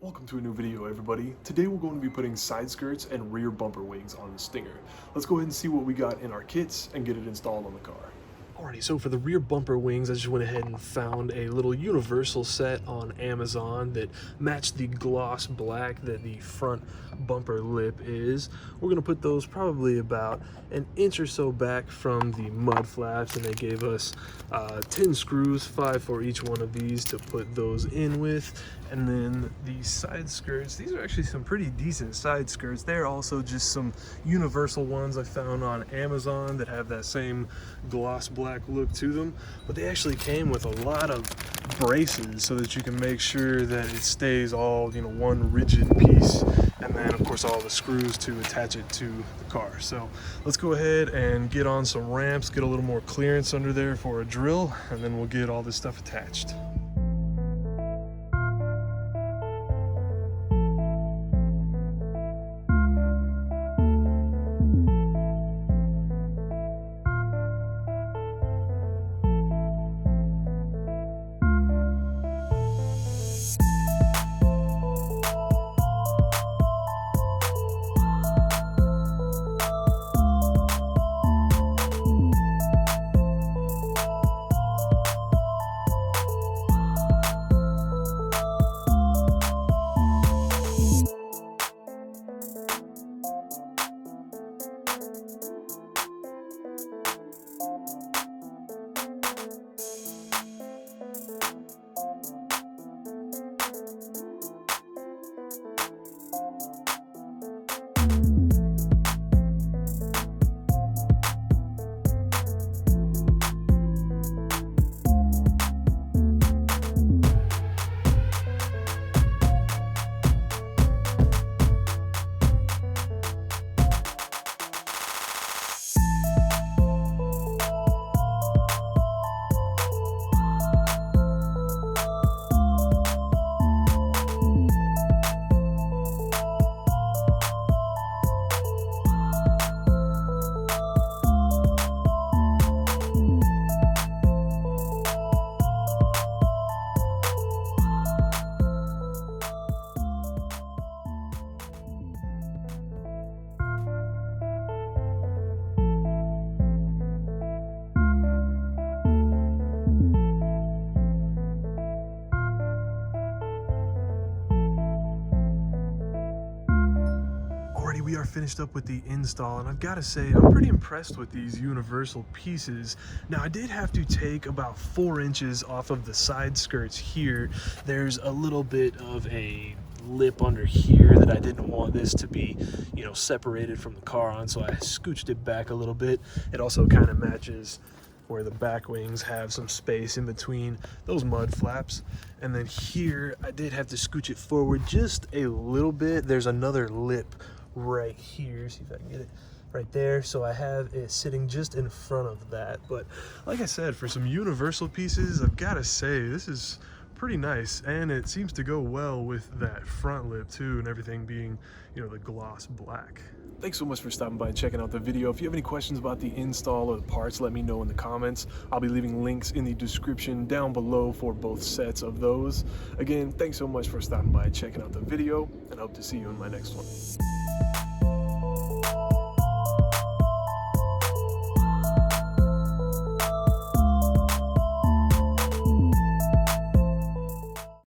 Welcome to a new video, everybody. Today we're going to be putting side skirts and rear bumper wings on the Stinger. Let's go ahead and see what we got in our kits and get it installed on the car. Alrighty, so for the rear bumper wings, I just went ahead and found a little universal set on Amazon that matched the gloss black that the front bumper lip is. We're gonna put those probably about an inch or so back from the mud flaps, and they gave us 10 screws, 5 for each one of these to put those in with. And then the side skirts, these are actually some pretty decent side skirts. They're also just some universal ones I found on Amazon that have that same gloss black look to them, but they actually came with a lot of braces so that you can make sure that it stays all, one rigid piece, and then of course all the screws to attach it to the car. So let's go ahead and get on some ramps, get a little more clearance under there for a drill, and then we'll get all this stuff attached. We are finished up with the install, and I've got to say I'm pretty impressed with these universal pieces. Now, I did have to take about 4 inches off of the side skirts here. There's a little bit of a lip under here that I didn't want this to be, separated from the car on, so I scooched it back a little bit. It also kind of matches where the back wings have some space in between those mud flaps. And then here I did have to scooch it forward just a little bit. There's another lip right here, see if I can get it right there, so I have it sitting just in front of that. But like I said, for some universal pieces, I've got to say this is pretty nice, and it seems to go well with that front lip too, and everything being, the gloss black. Thanks so much for stopping by and checking out the video. If you have any questions about the install or the parts, let me know in the comments. I'll be leaving links in the description down below for both sets of those. Again, thanks so much for stopping by and checking out the video, and hope to see you in my next one.